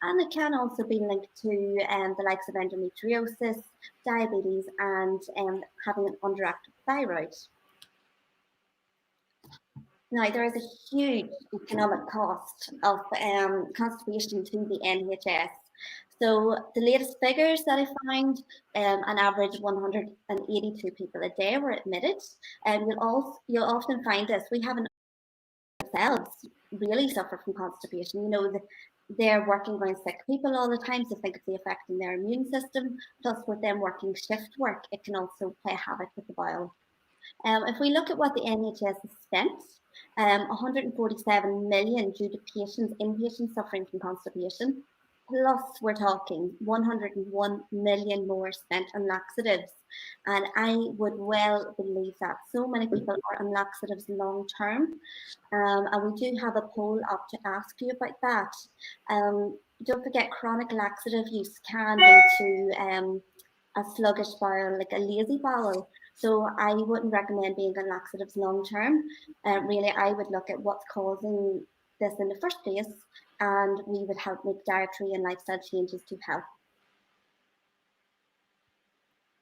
And it can also be linked to the likes of endometriosis, diabetes, and having an underactive thyroid. Now, there is a huge economic cost of constipation to the NHS. So the latest figures that I found, an average 182 people a day were admitted. And you'll often find this. We haven't ourselves really suffer from constipation. You know, they're working around sick people all the time, so think of the affecting their immune system. Plus, with them working shift work, it can also play havoc with the bowel. If we look at what the NHS has spent, 147 million due to inpatients suffering from constipation. Plus, we're talking 101 million more spent on laxatives. And I would well believe that so many people are on laxatives long term. And we do have a poll up to ask you about that. Don't forget, chronic laxative use can lead to a sluggish bowel, like a lazy bowel. So I wouldn't recommend being on laxatives long term. Really, I would look at what's causing this in the first place, and we would help make dietary and lifestyle changes to help.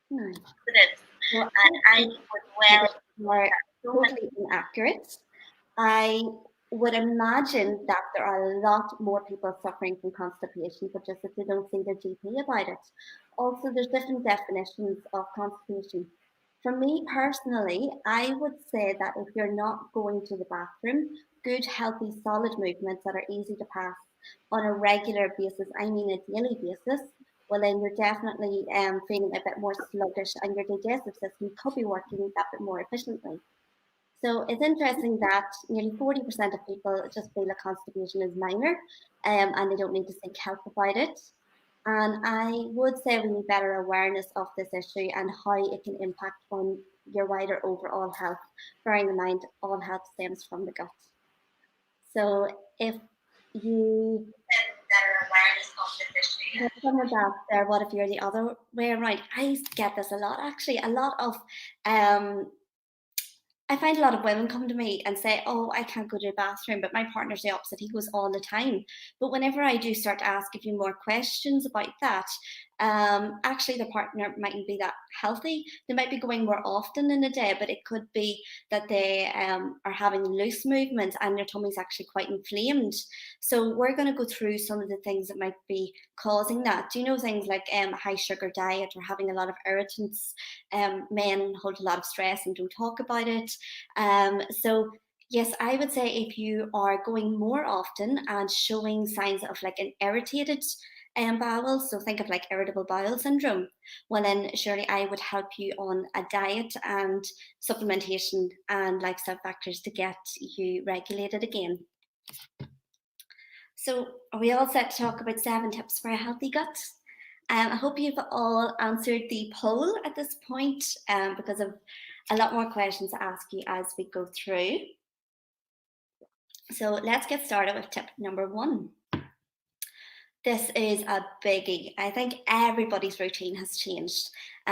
So, and I would well, totally inaccurate. I would imagine that there are a lot more people suffering from constipation, but just if they don't see their GP about it. Also, there's different definitions of constipation. For me personally, I would say that if you're not going to the bathroom, good, healthy, solid movements that are easy to pass on a regular basis, I mean a daily basis, well, then you're definitely feeling a bit more sluggish and your digestive system could be working that bit more efficiently. So it's interesting that nearly 40% of people just feel that constipation is minor and they don't need to seek help about it. And I would say we need better awareness of this issue and how it can impact on your wider overall health, bearing in mind all health stems from the gut. So if you better awareness of this issue. Some of that there, what if you're the other way around? I get this a lot actually. A lot of I find a lot of women come to me and say, "Oh, I can't go to the bathroom," but my partner's the opposite. He goes all the time. But whenever I do start to ask a few more questions about that, actually the partner mightn't be that healthy. They might be going more often in a day, but it could be that they are having loose movements and their tummy's actually quite inflamed. So we're going to go through some of the things that might be causing that. Do you know things like a high sugar diet or having a lot of irritants? Men hold a lot of stress and don't talk about it. So yes, I would say if you are going more often and showing signs of like an irritated bowel, so think of like irritable bowel syndrome, well then surely I would help you on a diet and supplementation and lifestyle factors to get you regulated again. So are we all set to talk about 7 tips for a healthy gut? I hope you've all answered the poll at this point because of a lot more questions to ask you as we go through. So let's get started with tip number 1. This is a biggie. I think everybody's routine has changed.